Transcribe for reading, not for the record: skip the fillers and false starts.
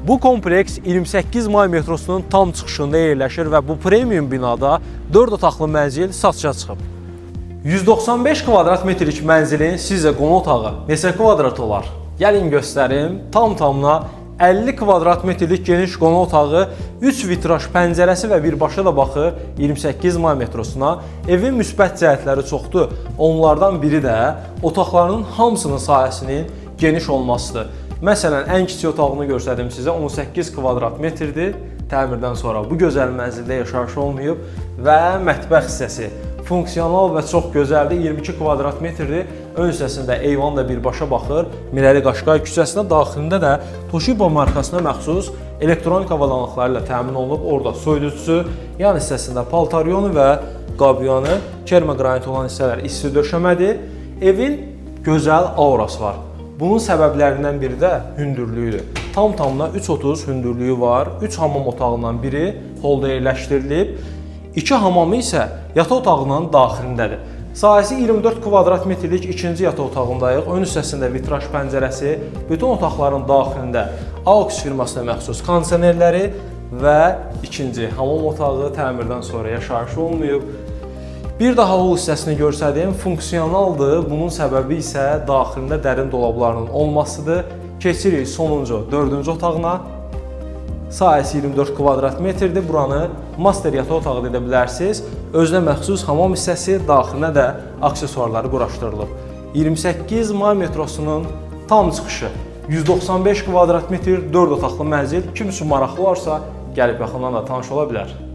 Bu kompleks 28 may metrosunun tam çıxışında yerləşir və bu premium binada 4 otaqlı mənzil satışa çıxıb. 195 kvadrat metrlik mənzilin sizcə qonaq otağı neçə kvadrat olar? Gəlin göstərim. Tam-tamına 50 kvadrat metrlik geniş qonaq otağı, 3 vitraj pəncərəsi və birbaşa da baxır 28 may metrosuna. Evin müsbət cəhətləri çoxdur. Onlardan biri də otaqlarının hamısının sahəsinin geniş olmasıdır. Məsələn, ən kiçik otağını göstərdim sizə, 18 kvadrat metrdir. Təmirdən sonra bu gözəl mənzildə yaşayış olmayıb və mətbəx hissəsi funksional və çox gözəldir. 22 kvadrat metrdir. Ön hissəsində eyvan da birbaşa baxır. Mirəli Qaşqay küçəsinə, daxilində də Toshiba markasına məxsus elektronik avadanlıqları ilə təmin olunub. Orada soyuducusu, yan hissəsində paltaryonu və qabyanı, kermogranit olan hissələr isti döşəmədir. Evin gözəl aurası var. Bunun səbəblərindən biri də hündürlüyüdür. Tam-tamına 3.30 hündürlüyü var. 3 hamam otağından biri holda yerləşdirilib. 2 hamamı isə yataq otağının daxilindədir. Sahəsi 24 kvadrat metrlik ikinci yataq otağındayıq. Ön hissəsində vitraj pəncərəsi, bütün otaqların daxilində AUX firmasına məxsus kondisionerləri və ikinci hamam otağı təmirdən sonra yaşayış olmayıb. Bir daha hol hissəsini görsədim, funksionaldır. Bunun səbəbi isə daxilində dərin dolablarının olmasıdır. Keçirik sonuncu, 4-cü otağına. Sahəsi 24 kvadrat metrdir. Buranı master yataq otağı edə bilərsiniz. Özünə məxsus hamam hissəsi, daxilinə də aksesuarları quraşdırılıb. 28 may metrosunun tam çıxışı 195 kvadrat metr 4 otaqlı mənzil. Kim üçün maraqlı varsa gəlib yaxından da tanış ola bilər.